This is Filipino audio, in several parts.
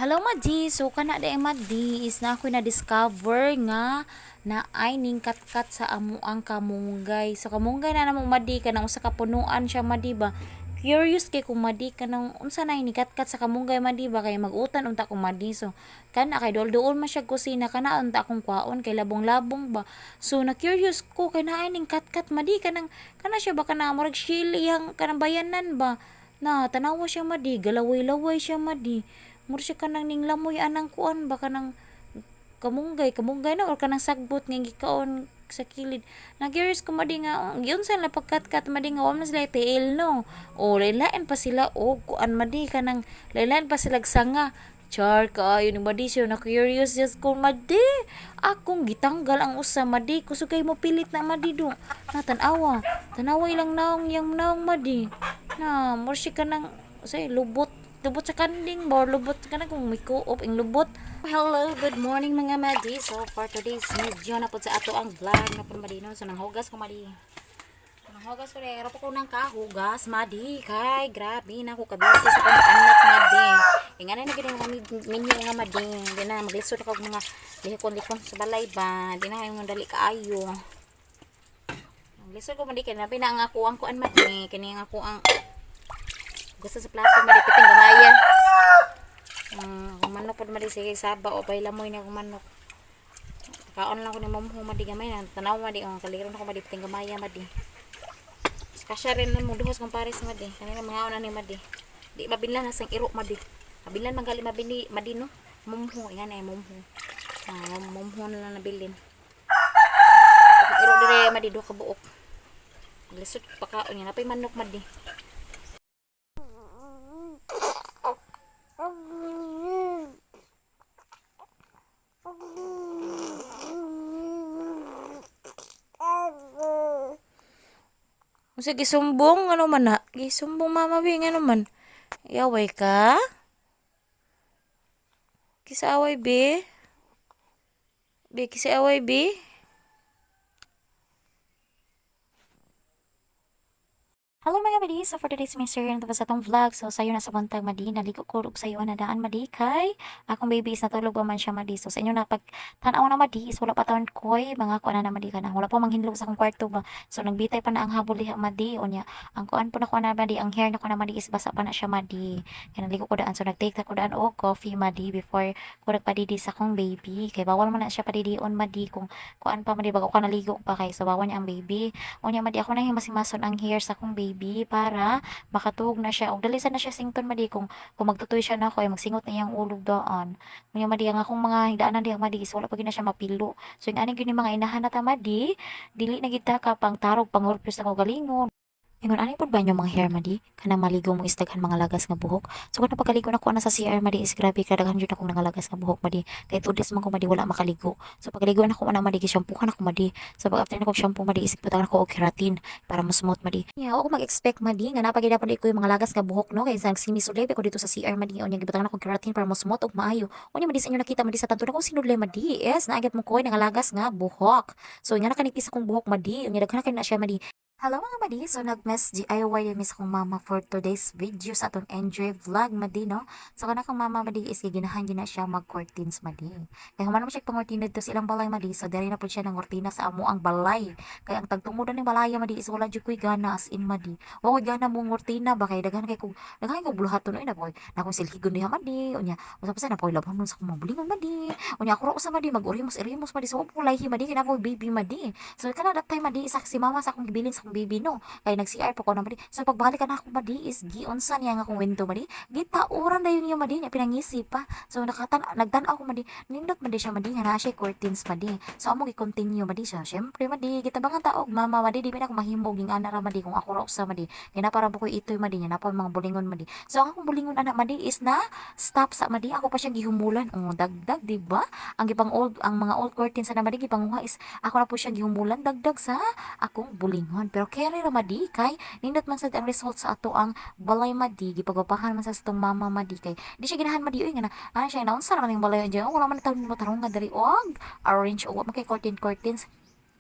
Hello Madi, so kana di Madi is na ako na-discover nga na ay ning kat-kat sa amo ang kamunggay. So kamunggay na namo Madi kanang usa ka punuan siya Madi ba. Curious kay kung Madi kanang unsa na ni kat-kat sa kamunggay Madi ba kay mag-utan unta ko Madi. So kana kay dool man siya kusina kana unta akong kwaon kay labong-labong ba. So na curious ko kay naay ning kat-kat Madi kanang kana siya ba kanang murag shiliyang kanang bayanan ba. Na tanawa siya Madi, galaway-laway siya Madi. Mura siya kanang ning lamoy anang kuan ba kanang kamunggay na or kanang sagbot nga gikaon sa kilid. Nag-curious ko madi nga giun sa pagkat-kat madi nga wa man sila tiil no. O lain pa sila o kuan madi kanang lain pa sila sanga. Char kaayo ni madi siya na curious just ko madi. Akong gitanggal ang usa madi kusog kay mo pilit na madi do. Natanawa. Tanawa ilang naong yang naong madi. Na mura siya kanang say lubot sa kanding ba lubot ka na kung may co-op ang lubot. Hello, good morning mga madi. So for today's medyo na po sa ato ang vlog na po madi no. So nanghugas ko madi. Nanghugas ko rin. Pero ko nang kahugas madi. Kay grabe na ako kabisi sa kong anak madi. Nga na naging kami minyo nga madi. Hindi na maglisod ako mga lihikon-likon sa balay ba. Hindi na yung dali kaayo. Maglisod ko madi. Kaya na ang ako ang kuan madi. Kaya ang ako ang gusto sa plato malipiting gamaya. Kung manok po mali sige saba o pailamoy na kung manok. Kaon lang ko ni momho madi gamay na tanaw madi ang kaliron ako malipiting gamaya madi. Kasya rin mo duhos kong pares madi. Kanina mga una ni madi. Di mabilan na sang iro madi. Mabilan magali mabini madi no. Momho nga na momho. Momho na lang nabilin. Iro dire madi do ka buok. Lisod pakaon nga napay manok madi. Sige, gisumbong, ano man na? Gisumbong mama, bing, ano man? Iaway ka? Kisaaway, be? Be, kisaaway, be? Hello mga madi, so for today's mystery na sa itong vlog, so sayo na sa bantag madi, naligo ko sa iyo na daan madi kay akong baby is natulog pa man siya madi, so sa inyo na pag tanaw na madi is wala pa taon koy, mga kuan na madi ka na, wala pa manghinlog sa akong kwarto ba, so nagbitay pa na ang habol diha madi, o niya, ang kuan po na ko na madi, ang hair na ko na madi is basa pa na siya madi, kaya naligo ko daan, so nagtake na ko daan o coffee madi before ko nagpadidi sa akong baby, kay bawal man na siya padidion madi, kung kuan pa madi, bago ko naligo pa kay, so bawal niya ang baby, o niya madi ako na himasimason ang hair sa akong baby para makatuog na siya og dali na siya sington madi kung magtutoy siya na ako ay magsingot na iyang ulog daan mo madi ang akong mga higdaanan diha madi is wala pa gid na siya mapilo so yung ani gyud ni mga inahan na ta madi dili na gid ta ka pang tarog pangurpos na ko galingon. Ingon ani pod ba inyo mga hair madi kanang maligo mo istaghan mga lagas nga buhok. So kun pagkaligo na ko na sa CR madi is grabe kadaghan jud ako nga lagas nga buhok madi. Kay tudis man ko madi wala makaligo. So pagkaligo na ko na madi shampoohan ako madi. So pag after na ko shampoo madi is iputangan ko og keratin para mas smooth madi. Yeah, ako mag-expect madi nga napagid dapat ko yung mga lagas nga buhok no kay sang sinisulay ko dito sa CR madi unya gibutangan ako keratin para mas smooth ug maayo. Unya madi sa inyo nakita madi sa tanto na ko sinudlay madi. Yes, naagyat mo ko nga lagas nga buhok. So nga nakanipis akong buhok madi. Unya daghan na siya madi. Hello mga madi, so nag-mess DIY yung miss akong mama for today's video sa atong enjoy vlog madi no. So kana kong mama madi is ginahan na siya mag-curtains madi. Kaya human mo siya pang-curtain dito sa ilang balay madi, so dali na po siya ng kurtina sa amo ang balay. Kaya ang tagtumudan ng balaya madi is wala jud koy gana as in madi. Wa koy gana mong kurtina ba kay daghan kay buluhaton na boy. Na kung silhigon diha madi, unya usap sa na poy labon sa akong mabulingon madi. Unya ako ra usa madi mag-urimos madi so pulay madi kay na koy baby madi. So kana that time madi isa si mama sa akong gibilin sa baby no kay nag-CR po ko na madi so pagbalik na ako madi is giunsan niya nga akong window madi gitauran na yun yung madi niya pinangisip pa so nagtan-aw ko madi nindot madi siya madi nga na siya curtains madi so amo gi-continue madi siya syempre madi gitabangan taog mama madi di na ako mahimo ging ana ra madi kung ako ra usa madi kaya para bukoy itoy madi niya na pa mga bulingon madi so ang akong bulingon anak madi is na stop sa madi ako pa siya gihumulan dagdag di ba ang mga old curtains na madi gipanguha is ako na po siya gihumulan dagdag sa akong bulingon pero kaya ra madi kay nindot man sad ang result sa ato ang balay madi gipagapahan man sa atong mama madi kay di siya ginahan madi oy nga na ano siya naunsa naman yung balay diyan wala man tawon mo tarong nga diri og orange o makay curtains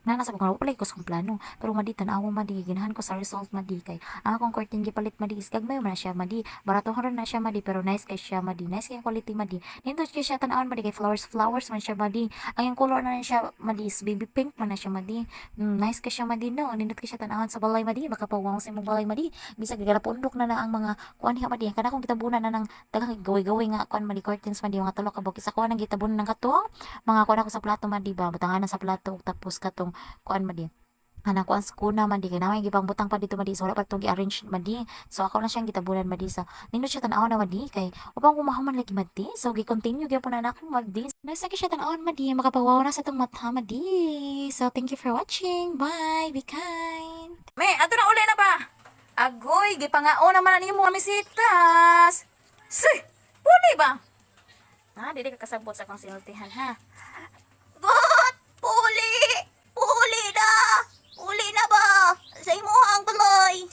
Nasa ko wala ko sa plano pero madi tan-aw madi ginahan ko sa result madi kay ang akong curtain gipalit madi is gagmay man na siya madi barato ron na siya madi pero nice kay siya madi nice kay quality madi nindot kay siya tan-awon madi kay flowers man siya madi ang yung color na siya madi is baby pink man na siya madi nice kay siya madi no nindot kay siya tan-awon sa balay madi makapawang sa imong balay madi bisag gigalapundok na ang mga kuan niya madi kana kong kitabunan na ng daghang gawi-gawi nga kuan madi curtains madi mga tulo ka bukis ako nang gitabunan ng katong mga kuan ako sa plato madi ba butangan sa plato tapos katong kuan madi anak ko ang skuna madi kay namay gipang butang pa dito madi so wala pa itong gi-arrange madi so ako na siyang gitabunan madi sa nindot siya tan-aw na madi kay upang kumahuman lagi madi so gi-continue gyapon na ako madi nice na siya tan-aw madi makapawaw na sa tong mata madi so thank you for watching bye be kind Me, ato na uli na ba? Agoy, gipangao naman na nimo misitas. Say, puli ba? Dili ka kasabot sa kong sinultihan, ha? What? Puli! Puli na! Puli na ba? Sa imo ang tuloy!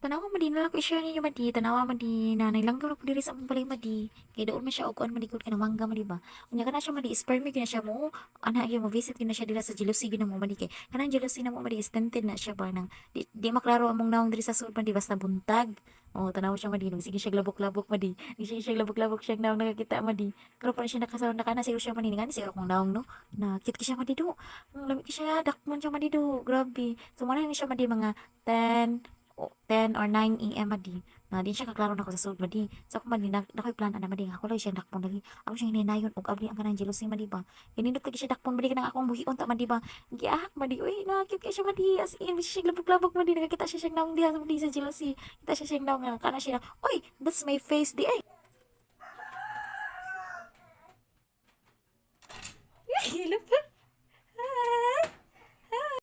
tanawa madi na lang ko i-share ninyo madi tanawa madi na nailanggaw na po diri sa among balay madi kay doon man siya og kuan madi gud kanang mangga madi ba unya kana siya madi sperm gina siya mo ana gyud mo visit gina siya dira sa jealousy gina mo madi kay kanang jealousy na mo madi is tinted na siya ba nang di maklaro among naong diri sa sud madi basta buntag tanawa siya madi sige siya labok-labok madi sige siya labok-labok siya naong nakakita madi pero pa siya nakasaw na kana siya madi ngani siya akong naong no na cute siya madi do lami siya dakmon siya madi do grabe so man siya madi mga 10 or 9 AM madi na di siya kaklaro na ko sa sud madi so ako madi nakoy plan ana madi nga ako lang siya dakpon lagi ako siya hininayon og abli ang kanang jealousy madi ba hinindot kay siya dakpon madi kanang akong buhion ta madi ba giahak madi uy nakit kay siya madi as in siya labog-labog madi nakita siya siyang naong diha madi sa jealousy kita siya siyang naong nga kana siya uy that's my face di ay hilap